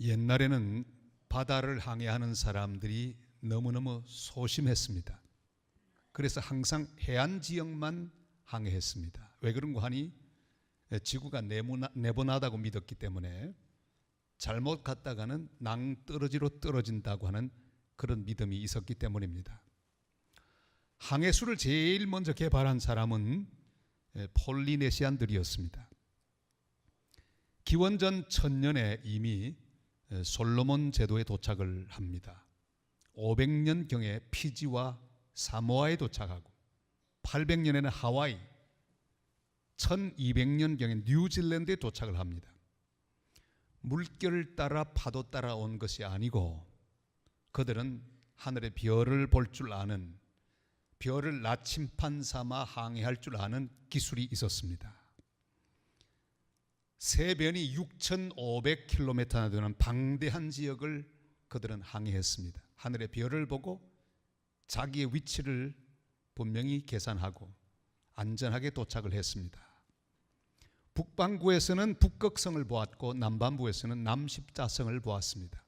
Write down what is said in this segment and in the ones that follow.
옛날에는 바다를 항해하는 사람들이 너무너무 소심했습니다. 그래서 항상 해안 지역만 항해했습니다. 왜 그런가 하니 지구가 네모나다고 믿었기 때문에 잘못 갔다가는 낭떠러지로 떨어진다고 하는 그런 믿음이 있었기 때문입니다. 항해술을 제일 먼저 개발한 사람은 폴리네시안들이었습니다. 기원전 1000년에 이미 솔로몬 제도에 도착을 합니다. 500년경에 피지와 사모아에 도착하고 800년에는 하와이, 1200년경에 뉴질랜드에 도착을 합니다. 물결을 따라 파도 따라 온 것이 아니고 그들은 하늘의 별을 볼 줄 아는, 별을 나침판 삼아 항해할 줄 아는 기술이 있었습니다. 세변이 6,500km나 되는 방대한 지역을 그들은 항해했습니다. 하늘의 별을 보고 자기의 위치를 분명히 계산하고 안전하게 도착을 했습니다. 북반구에서는 북극성을 보았고 남반구에서는 남십자성을 보았습니다.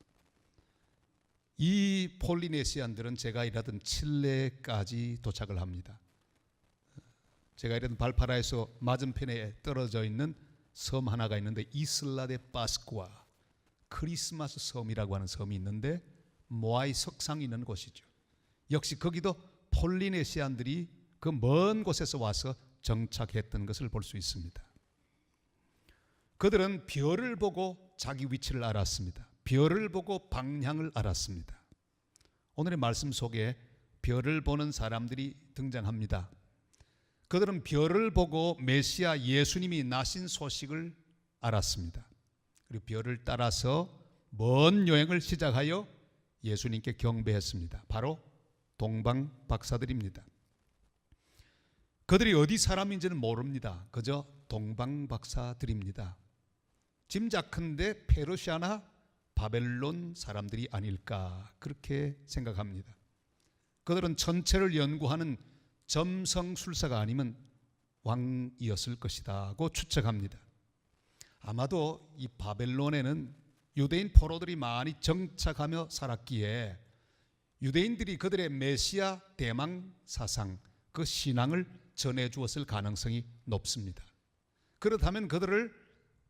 이 폴리네시안들은 제가 일하던 칠레까지 도착을 합니다. 제가 일하던 발파라에서 맞은편에 떨어져 있는 섬 하나가 있는데 이슬라 데 파스쿠아, 크리스마스 섬이라고 하는 섬이 있는데 모아이 석상이 있는 곳이죠. 역시 거기도 폴리네시안들이 그 먼 곳에서 와서 정착했던 것을 볼 수 있습니다. 그들은 별을 보고 자기 위치를 알았습니다. 별을 보고 방향을 알았습니다. 오늘의 말씀 속에 별을 보는 사람들이 등장합니다. 그들은 별을 보고 메시아 예수님이 나신 소식을 알았습니다. 그리고 별을 따라서 먼 여행을 시작하여 예수님께 경배했습니다. 바로 동방 박사들입니다. 그들이 어디 사람인지는 모릅니다. 그저 동방 박사들입니다. 짐작컨대 페르시아나 바벨론 사람들이 아닐까 그렇게 생각합니다. 그들은 천체를 연구하는 점성술사가 아니면 왕이었을 것이라고 추측합니다. 아마도 이 바벨론에는 유대인 포로들이 많이 정착하며 살았기에 유대인들이 그들의 메시아 대망 사상, 그 신앙을 전해주었을 가능성이 높습니다. 그렇다면 그들을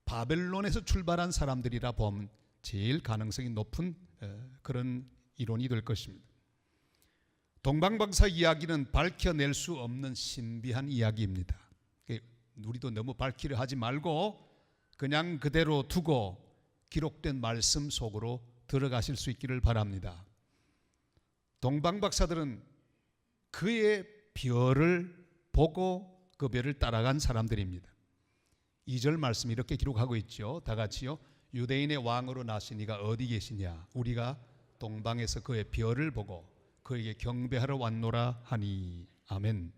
바벨론에서 출발한 사람들이라 보면 제일 가능성이 높은 그런 이론이 될 것입니다. 동방박사 이야기는 밝혀낼 수 없는 신비한 이야기입니다. 우리도 너무 밝히려 하지 말고 그냥 그대로 두고 기록된 말씀 속으로 들어가실 수 있기를 바랍니다. 동방박사들은 그의 별을 보고 그 별을 따라간 사람들입니다. 2절 말씀 이렇게 기록하고 있죠. 다 같이요. 유대인의 왕으로 나신 이가 어디 계시냐? 우리가 동방에서 그의 별을 보고 그에게 경배하러 왔노라 하니. 아멘.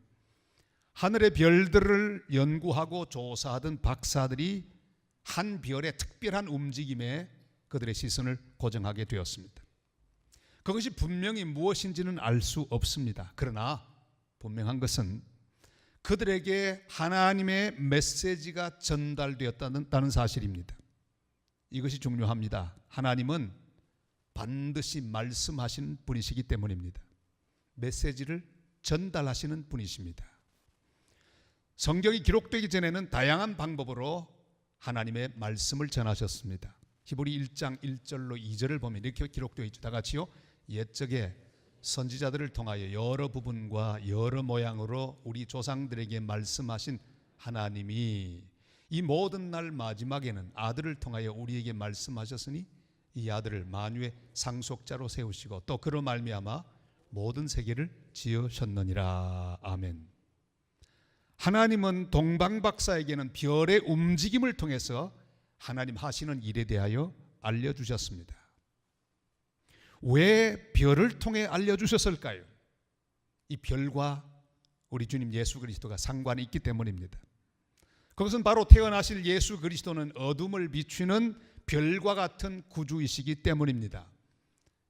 하늘의 별들을 연구하고 조사하던 박사들이 한 별의 특별한 움직임에 그들의 시선을 고정하게 되었습니다. 그것이 분명히 무엇인지는 알 수 없습니다. 그러나 분명한 것은 그들에게 하나님의 메시지가 전달되었다는 사실입니다. 이것이 중요합니다. 하나님은 반드시 말씀하시는 분이시기 때문입니다. 메시지를 전달하시는 분이십니다. 성경이 기록되기 전에는 다양한 방법으로 하나님의 말씀을 전하셨습니다. 히브리 1장 1절로 2절을 보면 이렇게 기록되어 있죠. 다 같이요. 옛적에 선지자들을 통하여 여러 부분과 여러 모양으로 우리 조상들에게 말씀하신 하나님이 이 모든 날 마지막에는 아들을 통하여 우리에게 말씀하셨으니 이 아들을 만유의 상속자로 세우시고 또 그로 말미암아 모든 세계를 지으셨느니라. 아멘. 하나님은 동방박사에게는 별의 움직임을 통해서 하나님 하시는 일에 대하여 알려주셨습니다. 왜 별을 통해 알려주셨을까요? 이 별과 우리 주님 예수 그리스도가 상관이 있기 때문입니다. 그것은 바로 태어나실 예수 그리스도는 어둠을 비추는 별과 같은 구주이시기 때문입니다.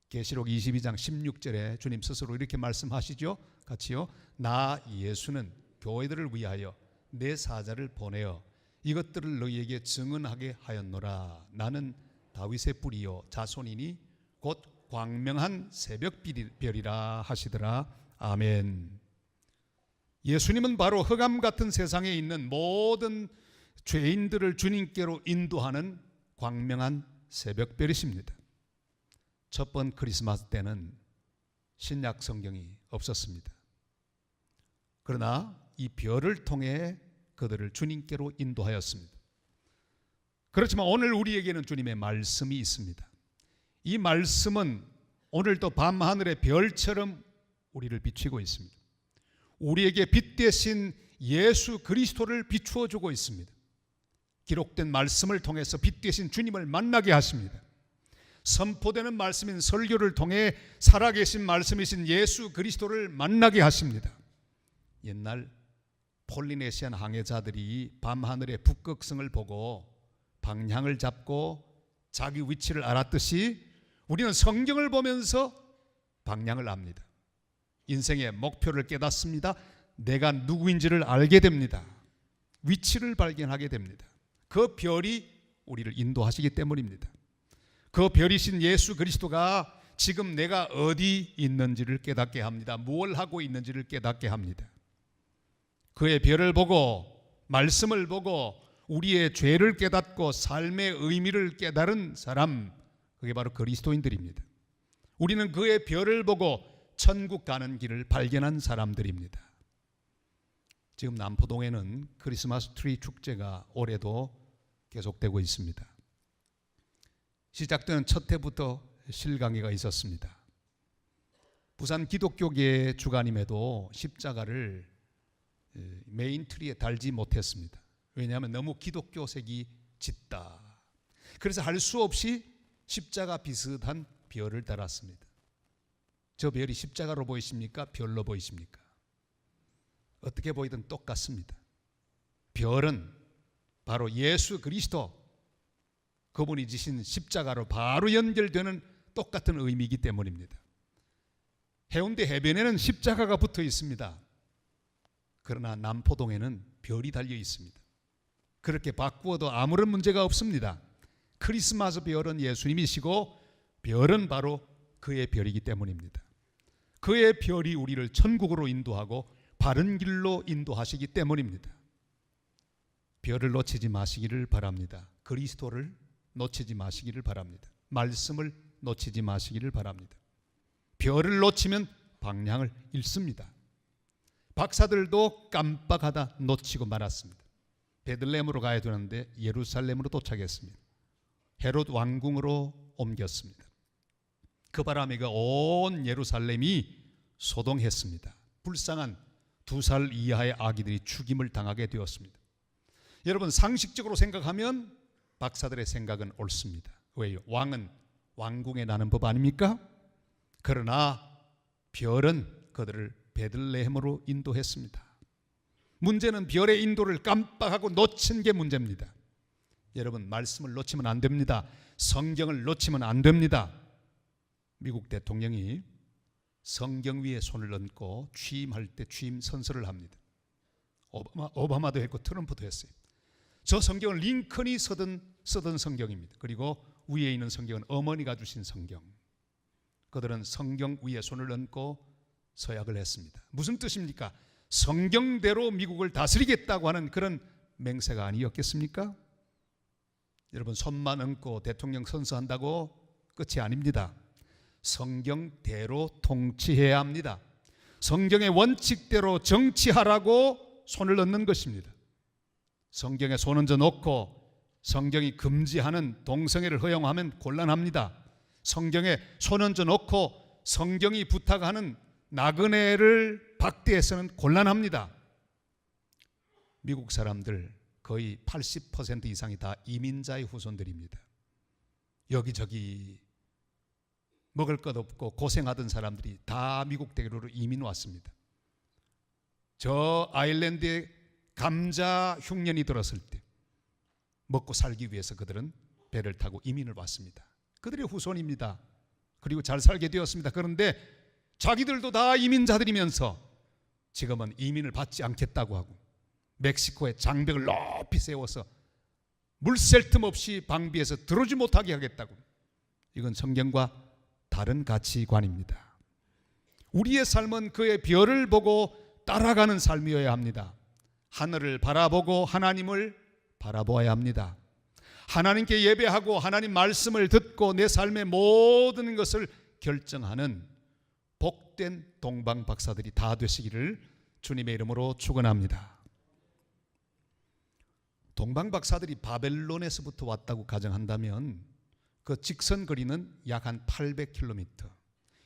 계시록 22장 16절에 주님 스스로 이렇게 말씀하시죠. 같이요. 나 예수는 교회들을 위하여 내 사자를 보내어 이것들을 너희에게 증언하게 하였노라. 나는 다윗의 뿌리요 자손이니 곧 광명한 새벽별이라 하시더라. 아멘. 예수님은 바로 흑암 같은 세상에 있는 모든 죄인들을 주님께로 인도하는 광명한 새벽별이십니다. 첫 번 크리스마스 때는 신약 성경이 없었습니다. 그러나 이 별을 통해 그들을 주님께로 인도하였습니다. 그렇지만 오늘 우리에게는 주님의 말씀이 있습니다. 이 말씀은 오늘도 밤하늘의 별처럼 우리를 비추고 있습니다. 우리에게 빛 대신 예수 그리스도를 비추어 주고 있습니다. 기록된 말씀을 통해서 빛 대신 주님을 만나게 하십니다. 선포되는 말씀인 설교를 통해 살아계신 말씀이신 예수 그리스도를 만나게 하십니다. 옛날 폴리네시안 항해자들이 밤하늘의 북극성을 보고 방향을 잡고 자기 위치를 알았듯이 우리는 성경을 보면서 방향을 압니다. 인생의 목표를 깨닫습니다. 내가 누구인지를 알게 됩니다. 위치를 발견하게 됩니다. 그 별이 우리를 인도하시기 때문입니다. 그 별이신 예수 그리스도가 지금 내가 어디 있는지를 깨닫게 합니다. 무엇을 하고 있는지를 깨닫게 합니다. 그의 별을 보고 말씀을 보고 우리의 죄를 깨닫고 삶의 의미를 깨달은 사람, 그게 바로 그리스도인들입니다. 우리는 그의 별을 보고 천국 가는 길을 발견한 사람들입니다. 지금 남포동에는 크리스마스 트리 축제가 올해도 계속되고 있습니다. 시작되는 첫 해부터 실강의가 있었습니다. 부산 기독교계의 주간임에도 십자가를 메인 트리에 달지 못했습니다. 왜냐하면 너무 기독교색이 짙다. 그래서 할 수 없이 십자가 비슷한 별을 달았습니다. 저 별이 십자가로 보이십니까? 별로 보이십니까? 어떻게 보이든 똑같습니다. 별은 바로 예수 그리스도, 그분이 지신 십자가로 바로 연결되는 똑같은 의미이기 때문입니다. 해운대 해변에는 십자가가 붙어 있습니다. 그러나 남포동에는 별이 달려 있습니다. 그렇게 바꾸어도 아무런 문제가 없습니다. 크리스마스 별은 예수님이시고 별은 바로 그의 별이기 때문입니다. 그의 별이 우리를 천국으로 인도하고 바른 길로 인도하시기 때문입니다. 별을 놓치지 마시기를 바랍니다. 그리스도를 놓치지 마시기를 바랍니다. 말씀을 놓치지 마시기를 바랍니다. 별을 놓치면 방향을 잃습니다. 박사들도 깜빡하다 놓치고 말았습니다. 베들레헴으로 가야 되는데 예루살렘으로 도착했습니다. 헤롯 왕궁으로 옮겼습니다. 그 바람에 온 예루살렘이 소동했습니다. 불쌍한 2살 이하의 아기들이 죽임을 당하게 되었습니다. 여러분, 상식적으로 생각하면 박사들의 생각은 옳습니다. 왜요? 왕은 왕궁에 나는 법 아닙니까? 그러나 별은 그들을 베들레헴으로 인도했습니다. 문제는 별의 인도를 깜빡하고 놓친 게 문제입니다. 여러분, 말씀을 놓치면 안 됩니다. 성경을 놓치면 안 됩니다. 미국 대통령이 성경 위에 손을 얹고 취임할 때 취임 선서를 합니다. 오바마도 했고 트럼프도 했어요. 저 성경은 링컨이 쓰던 성경입니다. 그리고 위에 있는 성경은 어머니가 주신 성경. 그들은 성경 위에 손을 얹고 서약을 했습니다. 무슨 뜻입니까? 성경대로 미국을 다스리겠다고 하는 그런 맹세가 아니었겠습니까? 여러분, 손만 얹고 대통령 선서한다고 끝이 아닙니다. 성경대로 통치해야 합니다. 성경의 원칙대로 정치하라고 손을 얹는 것입니다. 성경에 손 얹어 놓고 성경이 금지하는 동성애를 허용하면 곤란합니다. 성경에 손 얹어 놓고 성경이 부탁하는 나그네를 박대해서는 곤란합니다. 미국 사람들 거의 80% 이상이 다 이민자의 후손들입니다. 여기저기 먹을 것 없고 고생하던 사람들이 다 미국 대륙으로 이민 왔습니다. 저 아일랜드에 감자 흉년이 들었을 때 먹고 살기 위해서 그들은 배를 타고 이민을 왔습니다. 그들의 후손입니다. 그리고 잘 살게 되었습니다. 그런데 자기들도 다 이민자들이면서 지금은 이민을 받지 않겠다고 하고 멕시코에 장벽을 높이 세워서 물샐 틈 없이 방비해서 들어오지 못하게 하겠다고. 이건 성경과 다른 가치관입니다. 우리의 삶은 그의 별을 보고 따라가는 삶이어야 합니다. 하늘을 바라보고 하나님을 바라보아야 합니다. 하나님께 예배하고 하나님 말씀을 듣고 내 삶의 모든 것을 결정하는 복된 동방 박사들이 다 되시기를 주님의 이름으로 축원합니다. 동방 박사들이 바벨론에서부터 왔다고 가정한다면 그 직선 거리는 약 한 800km,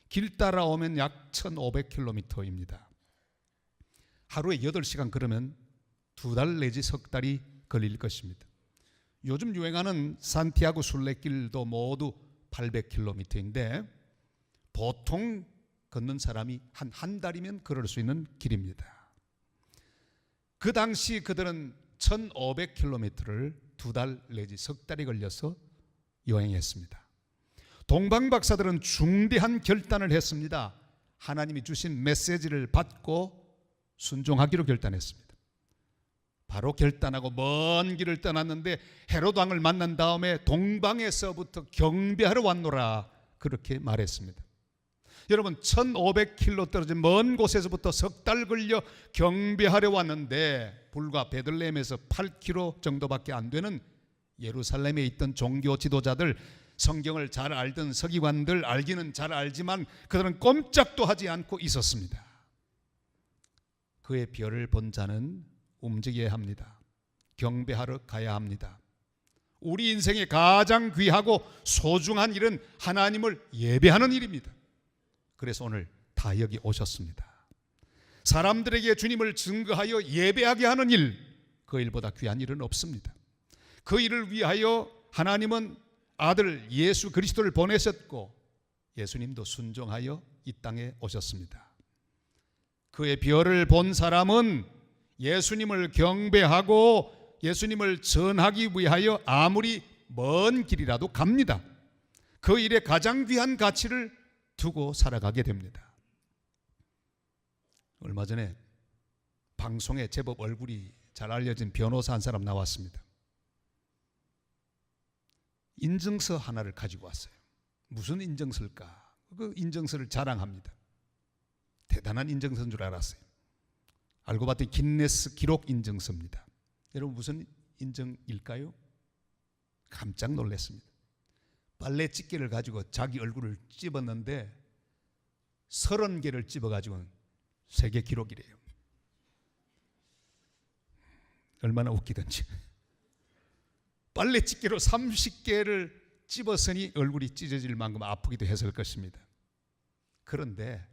길 따라오면 약 1500km입니다. 하루에 8시간 걸으면 2달 내지 석 달이 걸릴 것입니다. 요즘 유행하는 산티아고 순례길도 모두 800km인데 보통 걷는 사람이 한 달이면 걸을 수 있는 길입니다. 그 당시 그들은 1500km를 2달 내지 석 달이 걸려서 여행했습니다. 동방 박사들은 중대한 결단을 했습니다. 하나님이 주신 메시지를 받고 순종하기로 결단했습니다. 바로 결단하고 먼 길을 떠났는데 헤롯 왕을 만난 다음에 동방에서부터 경배하러 왔노라 그렇게 말했습니다. 여러분 1500km 떨어진 먼 곳에서부터 석 달 걸려 경배하러 왔는데 불과 베들레헴에서 8km 정도밖에 안 되는 예루살렘에 있던 종교 지도자들, 성경을 잘 알던 서기관들, 알기는 잘 알지만 그들은 꼼짝도 하지 않고 있었습니다. 그의 별을 본 자는 움직여야 합니다. 경배하러 가야 합니다. 우리 인생의 가장 귀하고 소중한 일은 하나님을 예배하는 일입니다. 그래서 오늘 다 여기 오셨습니다. 사람들에게 주님을 증거하여 예배하게 하는 일, 그 일보다 귀한 일은 없습니다. 그 일을 위하여 하나님은 아들 예수 그리스도를 보내셨고 예수님도 순종하여 이 땅에 오셨습니다. 그의 별을 본 사람은 예수님을 경배하고 예수님을 전하기 위하여 아무리 먼 길이라도 갑니다. 그 일에 가장 귀한 가치를 두고 살아가게 됩니다. 얼마 전에 방송에 제법 얼굴이 잘 알려진 변호사 한 사람 나왔습니다. 인증서 하나를 가지고 왔어요. 무슨 인증서일까? 그 인증서를 자랑합니다. 대단한 인증서인 줄 알았어요. 알고 봤더니 기네스 기록 인증서입니다. 여러분 무슨 인증일까요? 깜짝 놀랐습니다. 빨래 집게를 가지고 자기 얼굴을 찝었는데 30개를 찝어가지고 세계 기록이래요. 얼마나 웃기던지. 빨래 집게로 30개를 찝었으니 얼굴이 찢어질 만큼 아프기도 했을 것입니다. 그런데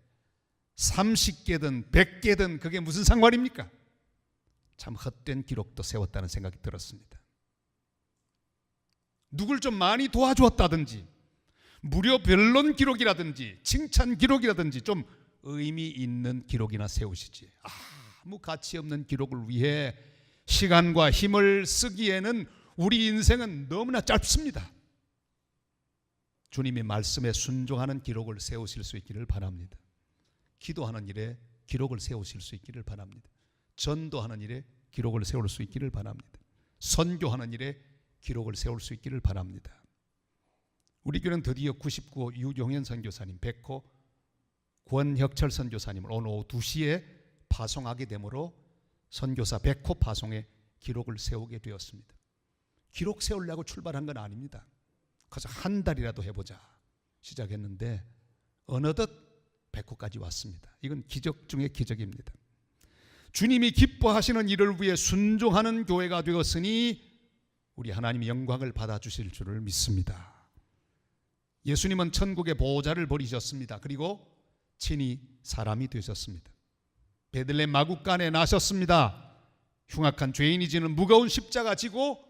30개든 100개든 그게 무슨 상관입니까? 참 헛된 기록도 세웠다는 생각이 들었습니다. 누굴 좀 많이 도와주었다든지 무료 변론 기록이라든지 칭찬 기록이라든지 좀 의미 있는 기록이나 세우시지. 아무 가치 없는 기록을 위해 시간과 힘을 쓰기에는 우리 인생은 너무나 짧습니다. 주님의 말씀에 순종하는 기록을 세우실 수 있기를 바랍니다. 기도하는 일에 기록을 세우실 수 있기를 바랍니다. 전도하는 일에 기록을 세울 수 있기를 바랍니다. 선교하는 일에 기록을 세울 수 있기를 바랍니다. 우리 교회는 드디어 99호 유종현 선교사님, 100호 권혁철 선교사님을 오늘 오후 2시에 파송하게 되므로 선교사 100호 파송에 기록을 세우게 되었습니다. 기록 세우려고 출발한 건 아닙니다. 그래서 한 달이라도 해보자 시작했는데 어느덧 100호까지 왔습니다. 이건 기적 중의 기적입니다. 주님이 기뻐하시는 일을 위해 순종하는 교회가 되었으니 우리 하나님의 영광을 받아주실 줄을 믿습니다. 예수님은 천국의 보호자를 버리셨습니다. 그리고 친히 사람이 되셨습니다. 베들레헴 마구간에 나셨습니다. 흉악한 죄인이 지는 무거운 십자가 지고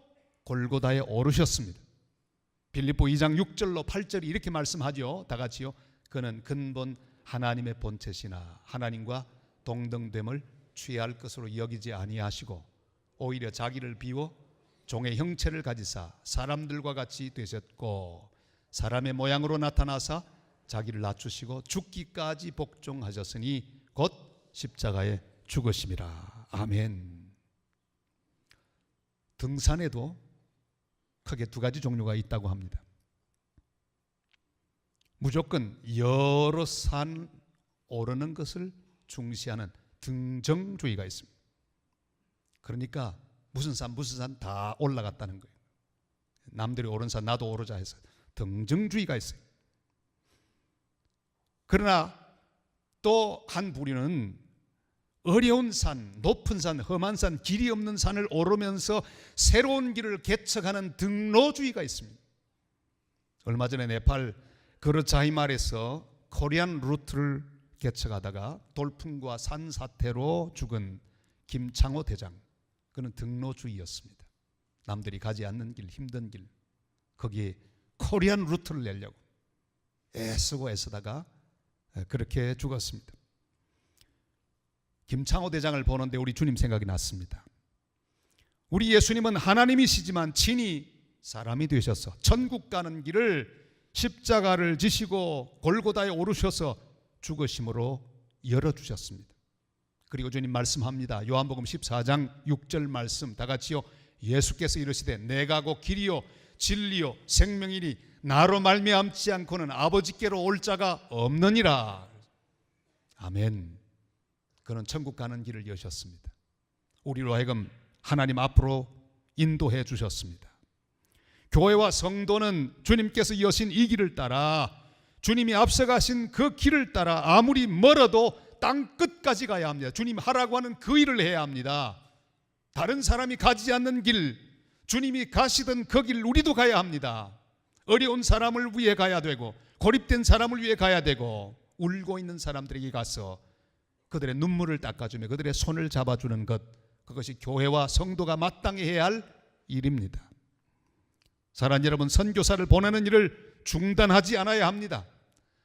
골고다에 오르셨습니다. 빌립보 2장 6절로 8절이 이렇게 말씀하죠. 다 같이요. 그는 근본 하나님의 본체시나 하나님과 동등됨을 취할 것으로 여기지 아니하시고 오히려 자기를 비워 종의 형체를 가지사 사람들과 같이 되셨고 사람의 모양으로 나타나사 자기를 낮추시고 죽기까지 복종하셨으니 곧 십자가에 죽으심이라. 아멘. 등산에도 크게 두 가지 종류가 있다고 합니다. 무조건 여러 산 오르는 것을 중시하는 등정주의가 있습니다. 그러니까 무슨 산 다 올라갔다는 거예요. 남들이 오른 산 나도 오르자 해서 등정주의가 있어요. 그러나 또 한 부류는 어려운 산, 높은 산, 험한 산, 길이 없는 산을 오르면서 새로운 길을 개척하는 등로주의가 있습니다. 얼마 전에 네팔 그르자히말에서 코리안 루트를 개척하다가 돌풍과 산사태로 죽은 김창호 대장, 그는 등로주의였습니다. 남들이 가지 않는 길, 힘든 길, 거기에 코리안 루트를 내려고 애쓰고 애쓰다가 그렇게 죽었습니다. 김창호 대장을 보는데 우리 주님 생각이 났습니다. 우리 예수님은 하나님이시지만 친히 사람이 되셔서 천국 가는 길을 십자가를 지시고 골고다에 오르셔서 죽으심으로 열어주셨습니다. 그리고 주님 말씀합니다. 요한복음 14장 6절 말씀 다 같이요. 예수께서 이르시되 내가 곧 길이요 진리요 생명이니 나로 말미암지 않고는 아버지께로 올 자가 없느니라. 아멘. 그는 천국 가는 길을 여셨습니다. 우리로 하여금 하나님 앞으로 인도해 주셨습니다. 교회와 성도는 주님께서 여신 이 길을 따라, 주님이 앞서가신 그 길을 따라 아무리 멀어도 땅 끝까지 가야 합니다. 주님 하라고 하는 그 일을 해야 합니다. 다른 사람이 가지 않는 길, 주님이 가시던 그 길 우리도 가야 합니다. 어려운 사람을 위해 가야 되고, 고립된 사람을 위해 가야 되고, 울고 있는 사람들에게 가서 그들의 눈물을 닦아주며 그들의 손을 잡아주는 것, 그것이 교회와 성도가 마땅히 해야 할 일입니다. 사랑하는 여러분, 선교사를 보내는 일을 중단하지 않아야 합니다.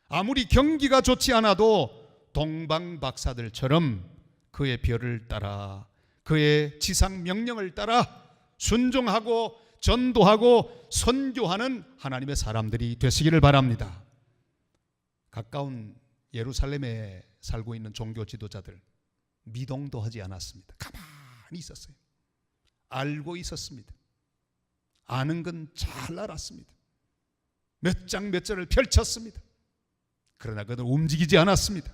아무리 경기가 좋지 않아도 동방 박사들처럼 그의 별을 따라, 그의 지상 명령을 따라 순종하고 전도하고 선교하는 하나님의 사람들이 되시기를 바랍니다. 가까운 예루살렘에 살고 있는 종교 지도자들 미동도 하지 않았습니다. 가만히 있었어요. 알고 있었습니다. 아는 건 잘 알았습니다. 몇 장 몇 절을 펼쳤습니다. 그러나 그들은 움직이지 않았습니다.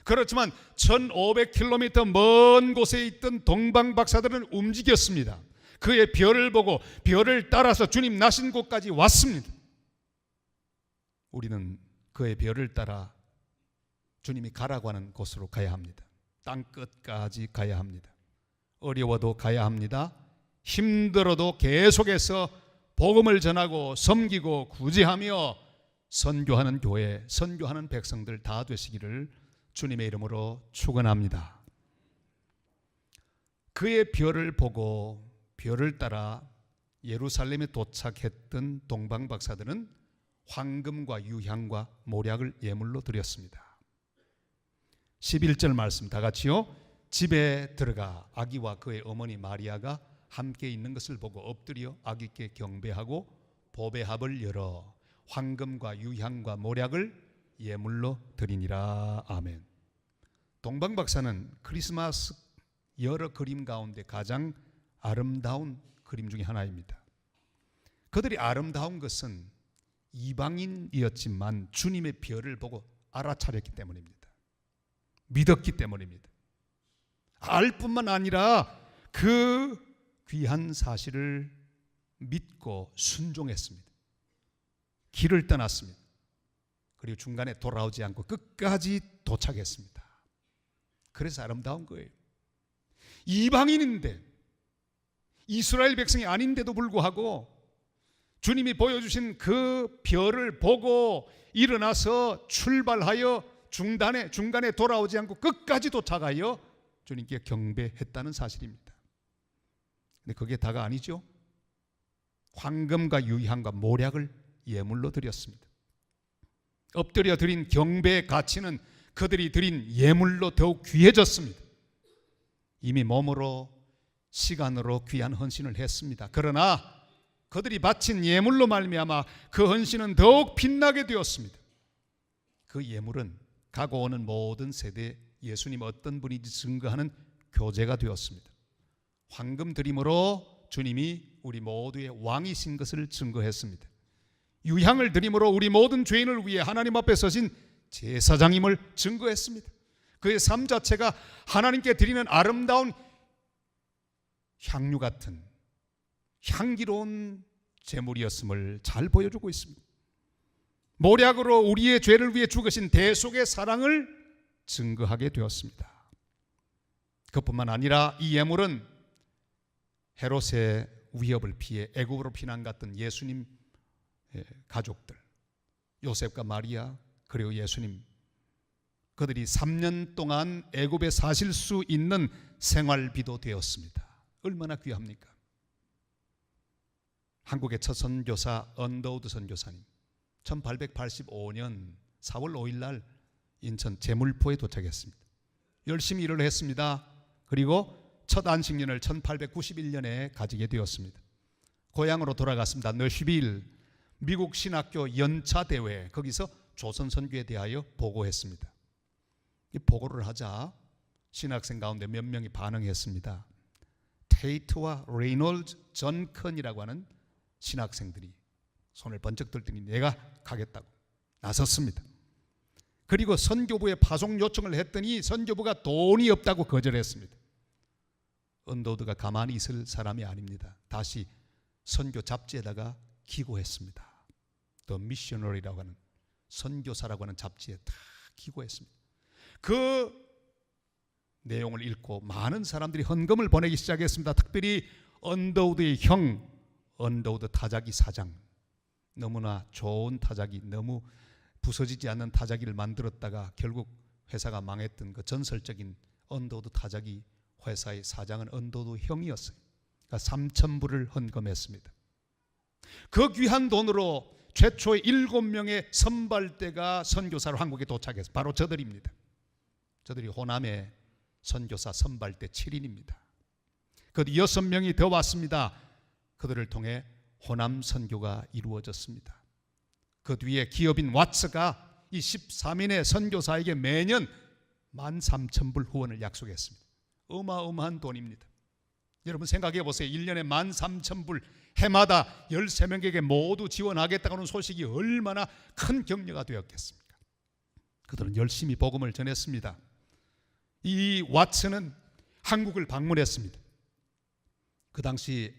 그렇지만 1500km 먼 곳에 있던 동방 박사들은 움직였습니다. 그의 별을 보고 별을 따라서 주님 나신 곳까지 왔습니다. 우리는 그의 별을 따라 주님이 가라고 하는 곳으로 가야 합니다. 땅 끝까지 가야 합니다. 어려워도 가야 합니다. 힘들어도 계속해서 복음을 전하고 섬기고 구제하며 선교하는 교회, 선교하는 백성들 다 되시기를 주님의 이름으로 축원합니다. 그의 별을 보고 별을 따라 예루살렘에 도착했던 동방 박사들은 황금과 유향과 모략을 예물로 드렸습니다. 11절 말씀 다 같이요. 집에 들어가 아기와 그의 어머니 마리아가 함께 있는 것을 보고 엎드려 아기께 경배하고 보배합을 열어 황금과 유향과 모략을 예물로 드리니라. 아멘. 동방 박사는 크리스마스 여러 그림 가운데 가장 아름다운 그림 중에 하나입니다. 그들이 아름다운 것은 이방인이었지만 주님의 별을 보고 알아차렸기 때문입니다. 믿었기 때문입니다. 알 뿐만 아니라 그 귀한 사실을 믿고 순종했습니다. 길을 떠났습니다. 그리고 중간에 돌아오지 않고 끝까지 도착했습니다. 그래서 아름다운 거예요. 이방인인데, 이스라엘 백성이 아닌데도 불구하고 주님이 보여주신 그 별을 보고 일어나서 출발하여 중간에 돌아오지 않고 끝까지 도착하여 주님께 경배했다는 사실입니다. 근데 그게 다가 아니죠. 황금과 유향과 모략을 예물로 드렸습니다. 엎드려 드린 경배의 가치는 그들이 드린 예물로 더욱 귀해졌습니다. 이미 몸으로 시간으로 귀한 헌신을 했습니다. 그러나 그들이 바친 예물로 말미암아 그 헌신은 더욱 빛나게 되었습니다. 그 예물은 가고 오는 모든 세대에 예수님 어떤 분인지 증거하는 교재가 되었습니다. 황금 드림으로 주님이 우리 모두의 왕이신 것을 증거했습니다. 유향을 드림으로 우리 모든 죄인을 위해 하나님 앞에 서신 제사장임을 증거했습니다. 그의 삶 자체가 하나님께 드리는 아름다운 향유 같은 향기로운 제물이었음을 잘 보여주고 있습니다. 모략으로 우리의 죄를 위해 죽으신 대속의 사랑을 증거하게 되었습니다. 그뿐만 아니라 이 예물은 헤롯의 위협을 피해 애굽으로 피난 갔던 예수님 가족들, 요셉과 마리아 그리고 예수님, 그들이 3년 동안 애굽에 사실 수 있는 생활비도 되었습니다. 얼마나 귀합니까? 한국의 첫 선교사 언더우드 선교사님 1885년 4월 5일 날 인천 제물포에 도착했습니다. 열심히 일을 했습니다. 그리고 첫 안식년을 1891년에 가지게 되었습니다. 고향으로 돌아갔습니다. 너시빌 미국 신학교 연차 대회, 거기서 조선 선교에 대하여 보고했습니다. 이 보고를 하자 신학생 가운데 몇 명이 반응했습니다. 테이트와 레이놀즈 전컨이라고 하는 신학생들이 손을 번쩍 들더니 내가 가겠다고 나섰습니다. 그리고 선교부에 파송 요청을 했더니 선교부가 돈이 없다고 거절했습니다. 언더우드가 가만히 있을 사람이 아닙니다. 다시 선교 잡지에다가 기고했습니다. The Missionary라고 하는 선교사라고 하는 잡지에 다 기고했습니다. 그 내용을 읽고 많은 사람들이 헌금을 보내기 시작했습니다. 특별히 언더우드의 형 언더우드 타자기 사장, 너무나 좋은 타자기, 너무 부서지지 않는 타자기를 만들었다가 결국 회사가 망했던 그 전설적인 언더우드 타자기 회사의 사장은 언더우드 형이었어요. 그러니까 3,000불을 헌금했습니다. 그 귀한 돈으로 최초의 7명의 선발대가 선교사로 한국에 도착해서 바로 저들입니다. 저들이 호남의 선교사 선발대 7인입니다. 그 6명이 더 왔습니다. 그들을 통해 호남 선교가 이루어졌습니다. 그 뒤에 기업인 왓츠가 이 13인의 선교사에게 매년 13,000불 후원을 약속했습니다. 어마어마한 돈입니다. 여러분 생각해 보세요. 1년에 13,000불, 해마다 13명에게 모두 지원하겠다는 소식이 얼마나 큰 격려가 되었겠습니까? 그들은 열심히 복음을 전했습니다. 이 왓츠는 한국을 방문했습니다. 그 당시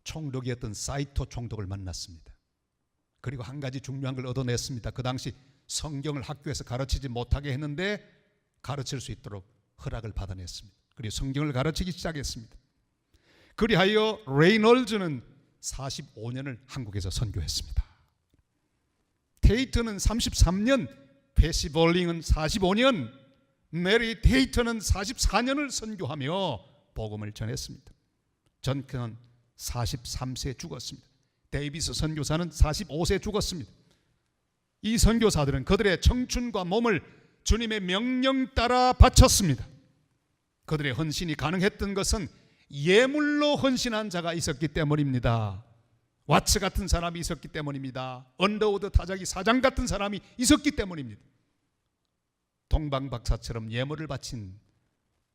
총독이었던 사이토 총독을 만났습니다. 그리고 한 가지 중요한 걸 얻어냈습니다. 그 당시 성경을 학교에서 가르치지 못하게 했는데 가르칠 수 있도록 허락을 받아냈습니다. 그리고 성경을 가르치기 시작했습니다. 그리하여 레이놀즈는 45년을 한국에서 선교했습니다. 테이트는 33년, 패시 볼링은 45년, 메리 테이트는 44년을 선교하며 복음을 전했습니다. 전컨은 43세에 죽었습니다. 데이비스 선교사는 45세에 죽었습니다. 이 선교사들은 그들의 청춘과 몸을 주님의 명령 따라 바쳤습니다. 그들의 헌신이 가능했던 것은 예물로 헌신한 자가 있었기 때문입니다. 왓츠 같은 사람이 있었기 때문입니다. 언더우드 타자기 사장 같은 사람이 있었기 때문입니다. 동방박사처럼 예물을 바친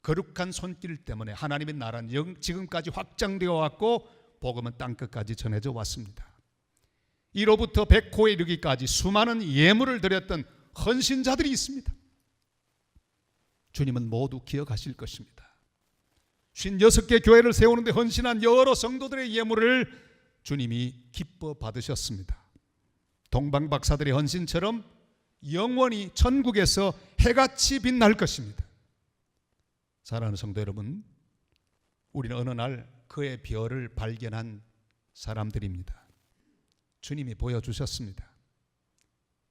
거룩한 손길 때문에 하나님의 나라는 지금까지 확장되어 왔고 복음은 땅끝까지 전해져 왔습니다. 이로부터 백호에 이르기까지 수많은 예물을 드렸던 헌신자들이 있습니다. 주님은 모두 기억하실 것입니다. 56개 교회를 세우는데 헌신한 여러 성도들의 예물을 주님이 기뻐 받으셨습니다. 동방박사들의 헌신처럼 영원히 천국에서 해같이 빛날 것입니다. 사랑하는 성도 여러분, 우리는 어느 날 그의 별을 발견한 사람들입니다. 주님이 보여주셨습니다.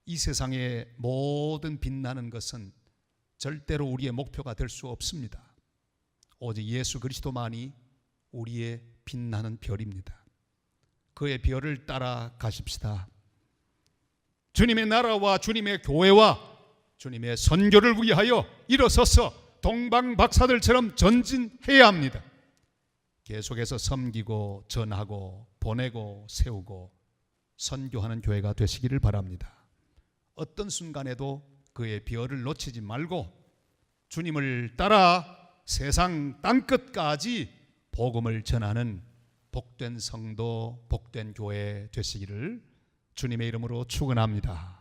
이 세상의 모든 빛나는 것은 절대로 우리의 목표가 될 수 없습니다. 오직 예수 그리스도만이 우리의 빛나는 별입니다. 그의 별을 따라 가십시다. 주님의 나라와 주님의 교회와 주님의 선교를 위하여 일어서서 동방박사들처럼 전진해야 합니다. 계속해서 섬기고 전하고 보내고 세우고 선교하는 교회가 되시기를 바랍니다. 어떤 순간에도 그의 별을 놓치지 말고 주님을 따라 세상 땅끝까지 복음을 전하는 복된 성도, 복된 교회 되시기를 주님의 이름으로 축원합니다.